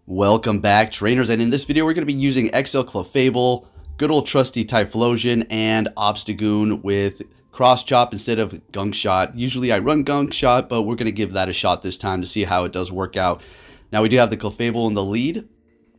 Welcome back, trainers, and in this video we're going to be using XL Clefable, good old trusty Typhlosion, and Obstagoon with Cross Chop instead of Gunk Shot. Usually I run Gunk Shot, but we're going to give that a shot this time to see how it does work out. Now we do have the Clefable in the lead,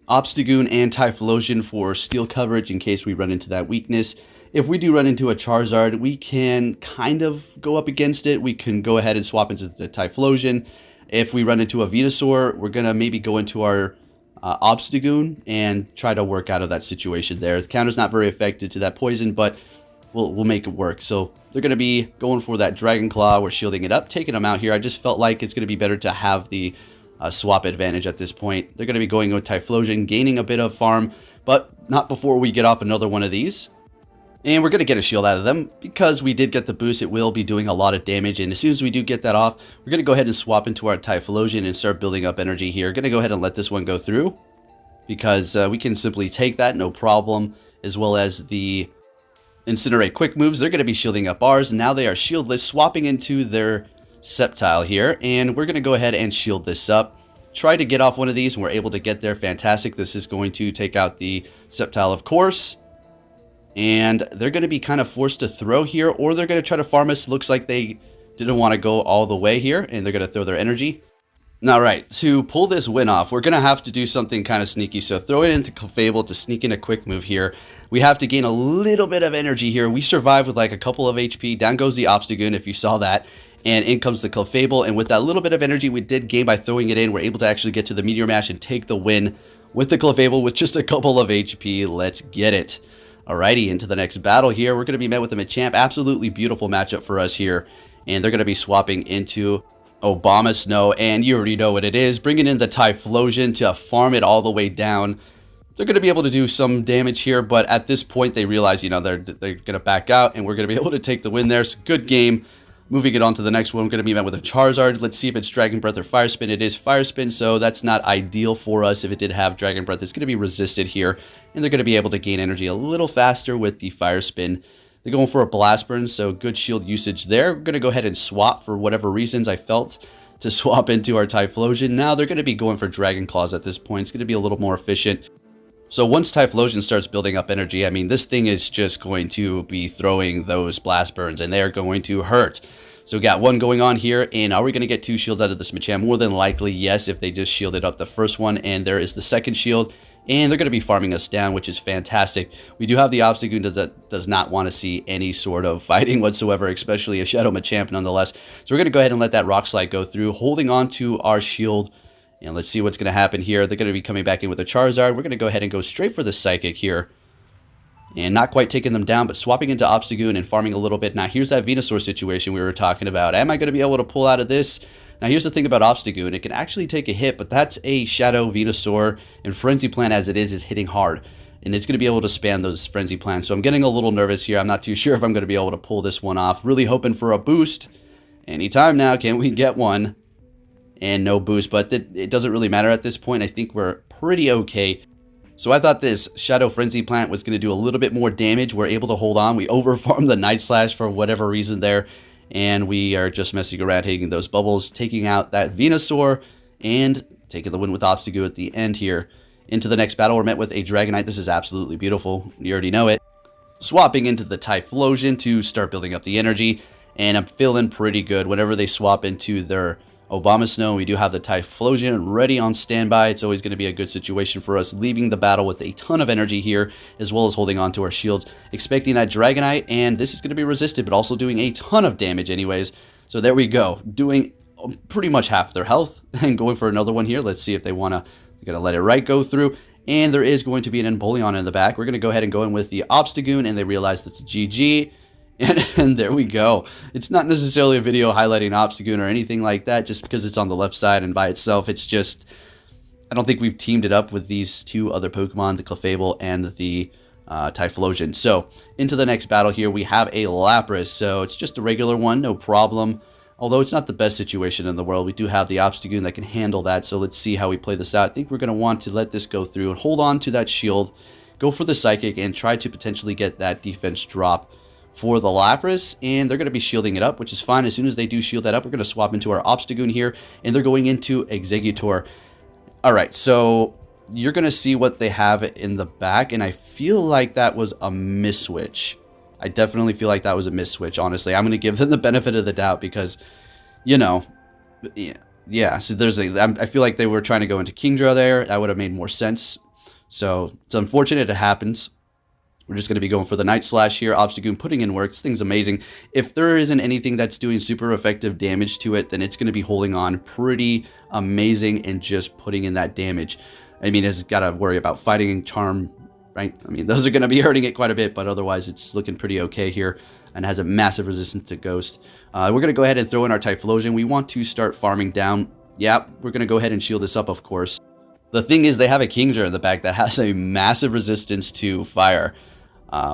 Obstagoon and Typhlosion for steel coverage in case we run into that weakness. If we do run into a Charizard, we can kind of go up against it. We can go ahead and swap into the Typhlosion. If we run into a Venusaur, we're going to maybe go into our Obstagoon and try to work out of that situation there. The counter's not very affected to that poison, but we'll make it work. So they're going to be going for that Dragon Claw. We're shielding it up, taking them out here. I just felt like it's going to be better to have the swap advantage at this point. They're going to be going with Typhlosion, gaining a bit of farm, but not before we get off another one of these. And we're going to get a shield out of them. Because we did get the boost, it will be doing a lot of damage. And as soon as we do get that off, we're going to go ahead and swap into our Typhlosion and start building up energy here. Going to go ahead and let this one go through. Because we can simply take that, no problem. As well as the Incinerate quick moves. They're going to be shielding up ours. Now they are shieldless, swapping into their Sceptile here. And we're going to go ahead and shield this up. Try to get off one of these and we're able to get there. Fantastic. This is going to take out the Sceptile, of course. And they're going to be kind of forced to throw here, or they're going to try to farm us. Looks like they didn't want to go all the way here, and they're going to throw their energy. All right, to pull this win off, we're going to have to do something kind of sneaky. So throw it into Clefable to sneak in a quick move here. We have to gain a little bit of energy here. We survive with like a couple of HP. Down goes the Obstagoon, if you saw that. And in comes the Clefable. And with that little bit of energy we did gain by throwing it in, we're able to actually get to the Meteor Mash and take the win with the Clefable with just a couple of HP. Let's get it. Alrighty, into the next battle here. We're going to be met with a Machamp. Absolutely beautiful matchup for us here. And they're going to be swapping into Abomasnow. And you already know what it is. Bringing in the Typhlosion to farm it all the way down. They're going to be able to do some damage here. But at this point, they realize, you know, they're going to back out. And we're going to be able to take the win there. It's a good game. Moving it on to the next one, we're going to be met with a Charizard. Let's see if it's Dragon Breath or Fire Spin. It is Fire Spin, so that's not ideal for us. If it did have Dragon Breath, it's going to be resisted here, and they're going to be able to gain energy a little faster with the Fire Spin. They're going for a Blast Burn, so good shield usage there. We're going to go ahead and swap for whatever reasons I felt to swap into our Typhlosion. Now they're going to be going for Dragon Claws at this point. It's going to be a little more efficient. So once Typhlosion starts building up energy, I mean, this thing is just going to be throwing those Blast Burns, and they're going to hurt. So we got one going on here, and are we going to get two shields out of this Machamp? More than likely, yes, if they just shielded up the first one, and there is the second shield, and they're going to be farming us down, which is fantastic. We do have the Obstagoon that does not want to see any sort of fighting whatsoever, especially a Shadow Machamp nonetheless. So we're going to go ahead and let that Rock Slide go through, holding on to our shield. And let's see what's going to happen here. They're going to be coming back in with a Charizard. We're going to go ahead and go straight for the Psychic here. And not quite taking them down, but swapping into Obstagoon and farming a little bit. Now, here's that Venusaur situation we were talking about. Am I going to be able to pull out of this? Now, here's the thing about Obstagoon. It can actually take a hit, but that's a Shadow Venusaur. And Frenzy Plant, as it is hitting hard. And it's going to be able to spam those Frenzy Plants. So I'm getting a little nervous here. I'm not too sure if I'm going to be able to pull this one off. Really hoping for a boost. Anytime now, can we get one? And no boost, but it doesn't really matter at this point. I think we're pretty okay. So I thought this Shadow Frenzy Plant was going to do a little bit more damage. We're able to hold on. We overfarmed the Night Slash for whatever reason there. And we are just messing around, hitting those bubbles, taking out that Venusaur, and taking the win with Obstagoon at the end here. Into the next battle, we're met with a Dragonite. This is absolutely beautiful. You already know it. Swapping into the Typhlosion to start building up the energy. And I'm feeling pretty good whenever they swap into their Abomasnow. We do have the Typhlosion ready on standby. It's always going to be a good situation for us, leaving the battle with a ton of energy here, as well as holding on to our shields, expecting that Dragonite, and this is going to be resisted, but also doing a ton of damage anyways. So there we go, doing pretty much half their health, and going for another one here. Let's see if they want to, they're going to let it right go through, and there is going to be an Empoleon in the back. We're going to go ahead and go in with the Obstagoon, and they realize that's a GG. And there we go. It's not necessarily a video highlighting Obstagoon or anything like that, just because it's on the left side and by itself. It's just, I don't think we've teamed it up with these two other Pokemon, the Clefable and the Typhlosion. So into the next battle here, we have a Lapras. So it's just a regular one, no problem. Although it's not the best situation in the world, we do have the Obstagoon that can handle that. So let's see how we play this out. I think we're going to want to let this go through and hold on to that shield, go for the Psychic, and try to potentially get that defense drop for the Lapras, and they're going to be shielding it up, which is fine. As soon as they do shield that up, we're going to swap into our Obstagoon here, and they're going into Exeggutor. All right, so you're going to see what they have in the back, and I feel like that was a miss-switch. I definitely feel like that was a miss-switch, honestly. I'm going to give them the benefit of the doubt because, you know, yeah, so I feel like they were trying to go into Kingdra there. That would have made more sense. So it's unfortunate it happens. We're just going to be going for the Night Slash here. Obstagoon putting in work. This thing's amazing. If there isn't anything that's doing super effective damage to it, then it's going to be holding on pretty amazing and just putting in that damage. I mean, it's got to worry about fighting and charm, right? I mean, those are going to be hurting it quite a bit, but otherwise it's looking pretty okay here and has a massive resistance to Ghost. We're going to go ahead and throw in our Typhlosion. We want to start farming down. Yeah, we're going to go ahead and shield this up, of course. The thing is, they have a Kingdra in the back that has a massive resistance to fire.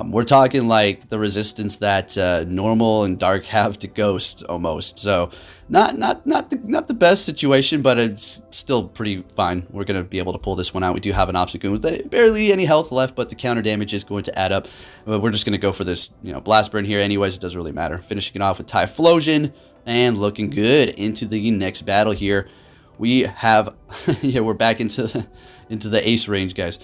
We're talking like the resistance that normal and dark have to Ghost almost. So not the best situation, but it's still pretty fine. We're gonna be able to pull this one out. We do have an Obstagoon with barely any health left, but the counter damage is going to add up. We're just gonna go for this, Blast Burn here. Anyways, it doesn't really matter. Finishing it off with Typhlosion and looking good into the next battle here. We have, yeah, we're back into the ace range, guys.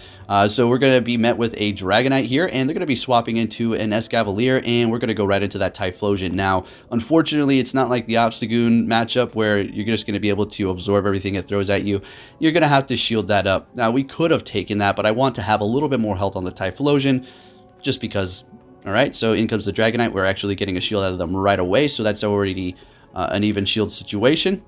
So we're going to be met with a Dragonite here, and they're going to be swapping into an Escavalier, and we're going to go right into that Typhlosion. Now, unfortunately, it's not like the Obstagoon matchup where you're just going to be able to absorb everything it throws at you. You're going to have to shield that up. Now, we could have taken that, but I want to have a little bit more health on the Typhlosion, just because. All right, so in comes the Dragonite. We're actually getting a shield out of them right away, so that's already an even shield situation.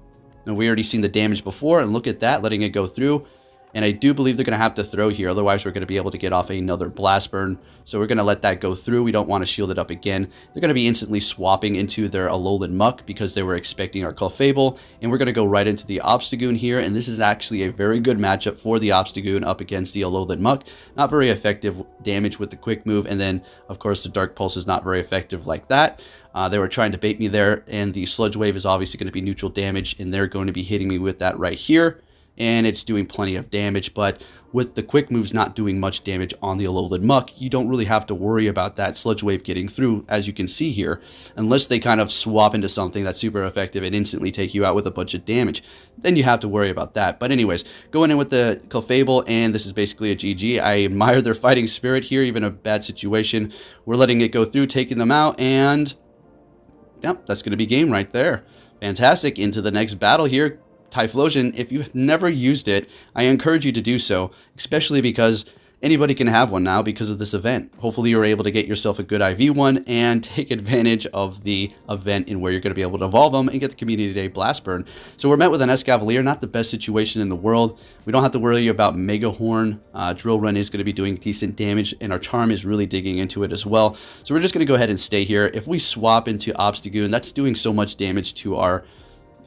And we already seen the damage before, and look at that, letting it go through. And I do believe they're going to have to throw here, otherwise we're going to be able to get off another Blast Burn. So we're going to let that go through. We don't want to shield it up again. They're going to be instantly swapping into their Alolan Muck because they were expecting our Clefable. And we're going to go right into the Obstagoon here, and this is actually a very good matchup for the Obstagoon up against the Alolan Muck. Not very effective damage with the quick move, and then, of course, the Dark Pulse is not very effective like that. They were trying to bait me there, and the Sludge Wave is obviously going to be neutral damage, and they're going to be hitting me with that right here. And it's doing plenty of damage, but with the quick moves not doing much damage on the Alolan Muck, you don't really have to worry about that Sludge Wave getting through, as you can see here, unless they kind of swap into something that's super effective and instantly take you out with a bunch of damage. Then you have to worry about that. But anyways, going in with the Clefable, and this is basically a GG. I admire their fighting spirit here, even a bad situation. We're letting it go through, taking them out, and yep, that's going to be game right there. Fantastic. Into the next battle here. Typhlosion, if you've never used it, I encourage you to do so, especially because anybody can have one now because of this event. Hopefully you're able to get yourself a good IV one and take advantage of the event in where you're going to be able to evolve them and get the Community Day Blast Burn. So we're met with an Escavalier, not the best situation in the world. We don't have to worry about Mega Horn. Drill Run is going to be doing decent damage, and our Charm is really digging into it as well. So we're just going to go ahead and stay here. If we swap into Obstagoon, that's doing so much damage to our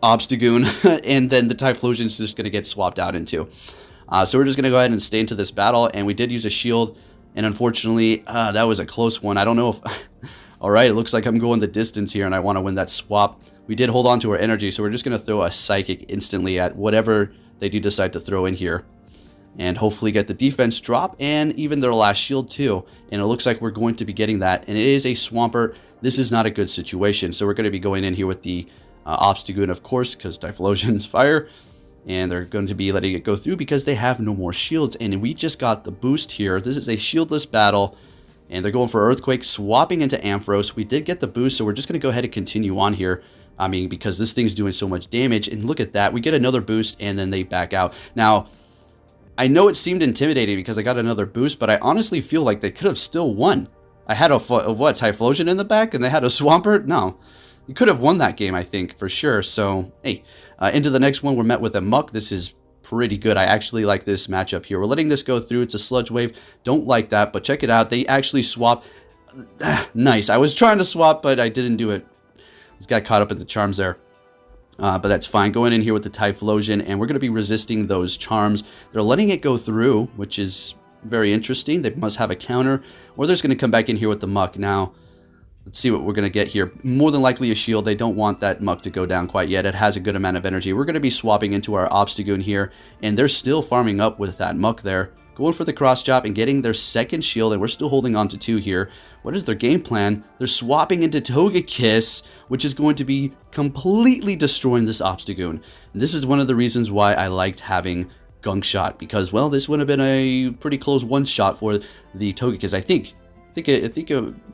Obstagoon, and then the Typhlosion is just going to get swapped out into. So we're just going to go ahead and stay into this battle, and we did use a shield, and unfortunately, that was a close one. I don't know if... Alright, it looks like I'm going the distance here, and I want to win that swap. We did hold on to our energy, so we're just going to throw a Psychic instantly at whatever they do decide to throw in here. And hopefully get the defense drop, and even their last shield too. And it looks like we're going to be getting that, and it is a Swampert. This is not a good situation, so we're going to be going in here with the Obstagoon, of course, because Typhlosion's fire, and they're going to be letting it go through because they have no more shields, and we just got the boost here. This is a shieldless battle, and they're going for Earthquake, swapping into Ampharos. We did get the boost, so we're just going to go ahead and continue on here. I mean, because this thing's doing so much damage, and look at that. We get another boost, and then they back out. Now, I know it seemed intimidating because I got another boost, but I honestly feel like they could have still won. I had a Typhlosion in the back, and they had a Swampert? No. You could have won that game, I think, for sure. So, hey, into the next one, we're met with a Muck. This is pretty good. I actually like this matchup here. We're letting this go through. It's a Sludge Wave. Don't like that, but check it out. They actually swap. Nice. I was trying to swap, but I didn't do it. Just got caught up in the charms there. But that's fine. Going in here with the Typhlosion, and we're going to be resisting those charms. They're letting it go through, which is very interesting. They must have a counter, or they're just going to come back in here with the Muck. Now, let's see what we're going to get here. More than likely a shield. They don't want that Muck to go down quite yet. It has a good amount of energy. We're going to be swapping into our Obstagoon here, and they're still farming up with that Muck there. Going for the cross chop and getting their second shield, and we're still holding on to 2 here. What is their game plan? They're swapping into Togekiss, which is going to be completely destroying this Obstagoon. And this is one of the reasons why I liked having Gunk Shot because, well, this would have been a pretty close one-shot for the Togekiss. I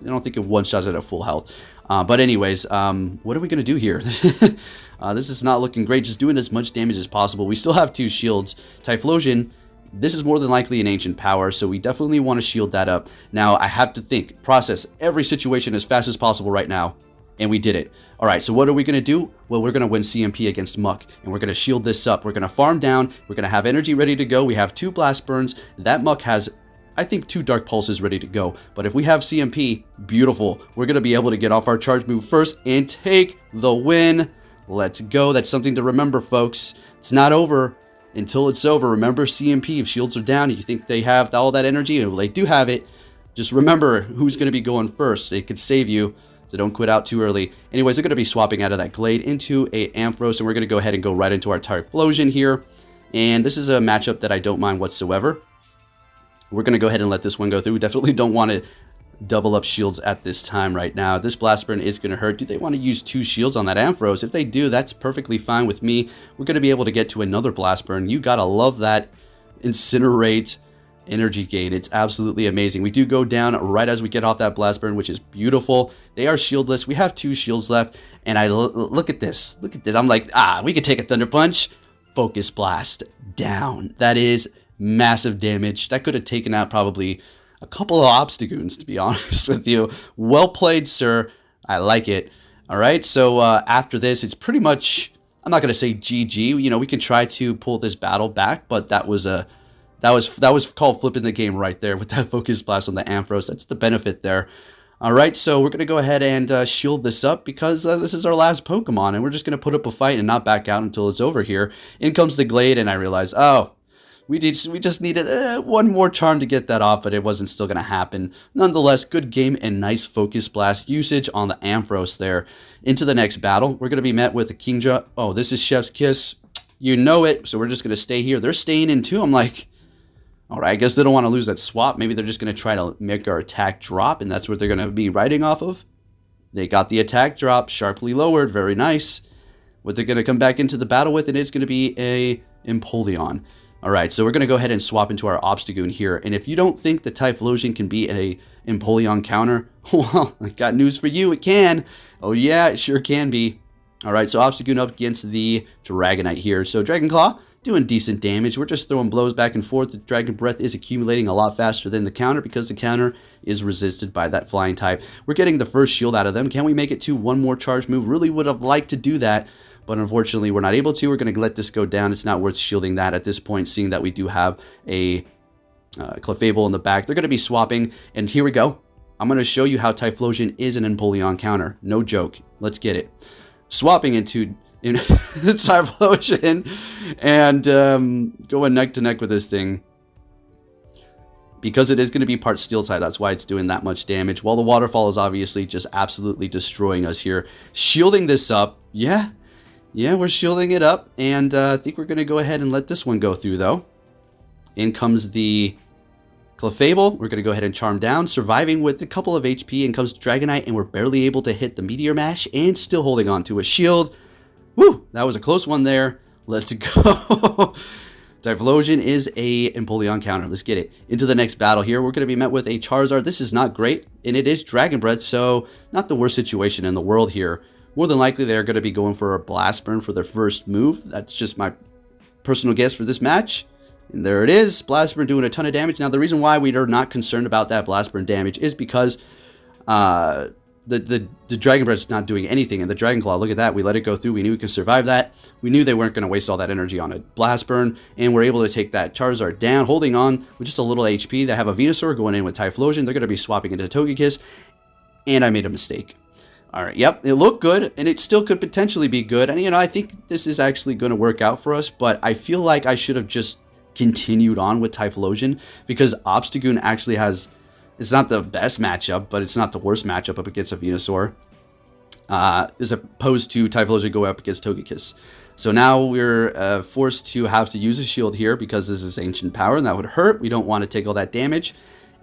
don't think it one-shots it at full health. But anyways, what are we going to do here? This is not looking great. Just doing as much damage as possible. We still have 2 shields. Typhlosion, this is more than likely an ancient power, so we definitely want to shield that up. Now, I have to process every situation as fast as possible right now. And we did it. All right, so what are we going to do? Well, we're going to win CMP against Muck, and we're going to shield this up. We're going to farm down. We're going to have energy ready to go. We have 2 Blast Burns. That Muck has, I think, 2 Dark Pulses ready to go. But if we have CMP, beautiful. We're going to be able to get off our charge move first and take the win. Let's go. That's something to remember, folks. It's not over until it's over. Remember CMP. If shields are down and you think they have all that energy, and they do have it, just remember who's going to be going first. It could save you. So don't quit out too early. Anyways, they're going to be swapping out of that Glade into a Ampharos, and we're going to go ahead and go right into our Typhlosion here. And this is a matchup that I don't mind whatsoever. We're going to go ahead and let this one go through. We definitely don't want to double up shields at this time right now. This Blast Burn is going to hurt. Do they want to use 2 shields on that Ampharos? If they do, that's perfectly fine with me. We're going to be able to get to another Blast Burn. You got to love that Incinerate energy gain. It's absolutely amazing. We do go down right as we get off that Blast Burn, which is beautiful. They are shieldless. We have 2 shields left, and I look at this. Look at this. I'm like, we could take a Thunder Punch. Focus Blast down. That is massive damage. That could have taken out probably a couple of Obstagoons, to be honest with you. Well played, sir. I like it. All right, so after this, it's pretty much, I'm not going to say GG. You know, we can try to pull this battle back, but that was called flipping the game right there with that Focus Blast on the Ampharos. That's the benefit there. All right, so we're going to go ahead and shield this up because this is our last Pokemon, and we're just going to put up a fight and not back out until it's over here. In comes the Glade, and I realize, we just needed one more charm to get that off, but it wasn't still going to happen. Nonetheless, good game and nice Focus Blast usage on the Ampharos there. Into the next battle, we're going to be met with a Kingdra. Oh, this is Chef's Kiss. You know it, so we're just going to stay here. They're staying in too. I'm like, all right, I guess they don't want to lose that swap. Maybe they're just going to try to make our attack drop, and that's what they're going to be riding off of. They got the attack drop sharply lowered. Very nice. What they're going to come back into the battle with, and it's going to be a Empoleon. All right, so we're going to go ahead and swap into our Obstagoon here. And if you don't think the Typhlosion can be a Empoleon counter, well, I got news for you. It can. Oh, yeah, it sure can be. All right, so Obstagoon up against the Dragonite here. So Dragon Claw doing decent damage. We're just throwing blows back and forth. The Dragon Breath is accumulating a lot faster than the counter because the counter is resisted by that flying type. We're getting the first shield out of them. Can we make it to one more charge move? Really would have liked to do that, but unfortunately we're not able to. We're going to let this go down. It's not worth shielding that at this point, seeing that we do have a Clefable in the back. They're going to be swapping, and here we go. I'm going to show you how Typhlosion is an Empoleon counter. No joke. Let's get it. Swapping into Typhlosion and going neck to neck with this thing. Because it is going to be part steel type, that's why it's doing that much damage. While the waterfall is obviously just absolutely destroying us here. Shielding this up. Yeah, we're shielding it up. And I think we're going to go ahead and let this one go through, though. In comes the Clefable. We're going to go ahead and charm down. Surviving with a couple of HP. In comes Dragonite, and we're barely able to hit the Meteor Mash. And still holding on to a shield. Woo! That was a close one there. Let's go. Typhlosion is a Empoleon counter. Let's get it. Into the next battle here. We're going to be met with a Charizard. This is not great, and it is Dragon Breath, so not the worst situation in the world here. More than likely, they're going to be going for a Blast Burn for their first move. That's just my personal guess for this match. And there it is. Blast Burn doing a ton of damage. Now, the reason why we are not concerned about that Blast Burn damage is because the Dragon Breath is not doing anything, and the Dragon Claw, look at that, we let it go through, we knew we could survive that, we knew they weren't going to waste all that energy on a Blast Burn, and we're able to take that Charizard down, holding on with just a little HP. They have a Venusaur going in with Typhlosion. They're going to be swapping into Togekiss, and I made a mistake. All right, yep, it looked good, and it still could potentially be good, and I think this is actually going to work out for us, but I feel like I should have just continued on with Typhlosion, because Obstagoon actually has, it's not the best matchup, but it's not the worst matchup up against a Venusaur, as opposed to Typhlosion go up against Togekiss. So now we're forced to have to use a shield here because this is ancient power, and that would hurt. We don't want to take all that damage.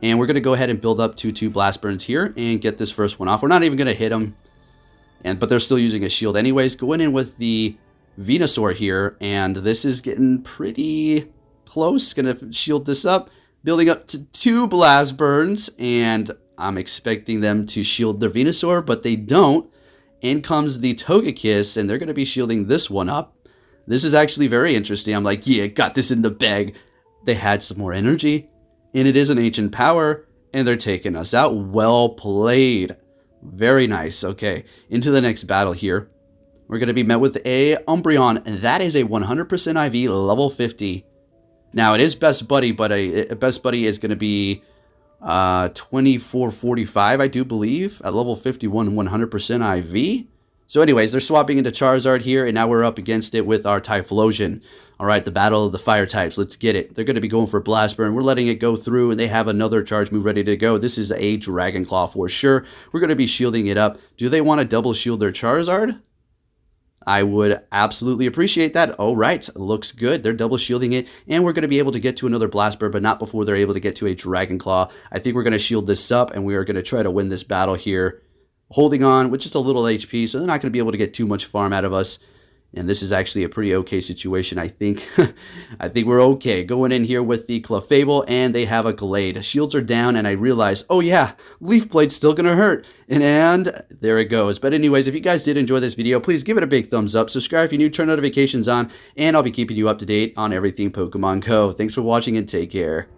And we're going to go ahead and build up to 2 Blast Burns here and get this first one off. We're not even going to hit them, but they're still using a shield anyways. Going in with the Venusaur here, and this is getting pretty close. Gonna shield this up, building up to 2 Blast Burns, and I'm expecting them to shield their Venusaur, but they don't. In comes the Togekiss, and they're going to be shielding this one up. This is actually very interesting. I'm like, yeah, got this in the bag. They had some more energy, and it is an ancient power, and they're taking us out. Well played. Very nice. Okay, into the next battle here. We're going to be met with a Umbreon, and that is a 100% IV level 50. Now, it is Best Buddy, but a Best Buddy is going to be 2445, I do believe, at level 51, 100% IV. So anyways, they're swapping into Charizard here, and now we're up against it with our Typhlosion. All right, the battle of the fire types. Let's get it. They're going to be going for Blast Burn. We're letting it go through, and they have another charge move ready to go. This is a Dragon Claw for sure. We're going to be shielding it up. Do they want to double shield their Charizard? I would absolutely appreciate that. All right, looks good. They're double shielding it, and we're going to be able to get to another Blast Burn, but not before they're able to get to a Dragon Claw. I think we're going to shield this up, and we are going to try to win this battle here, holding on with just a little HP, so they're not going to be able to get too much farm out of us. And this is actually a pretty okay situation, I think. I think we're okay. Going in here with the Clefable, and they have a Glade. Shields are down, and I realize, oh yeah, Leaf Blade's still going to hurt. And there it goes. But anyways, if you guys did enjoy this video, please give it a big thumbs up. Subscribe if you're new, turn notifications on, and I'll be keeping you up to date on everything Pokemon Go. Thanks for watching, and take care.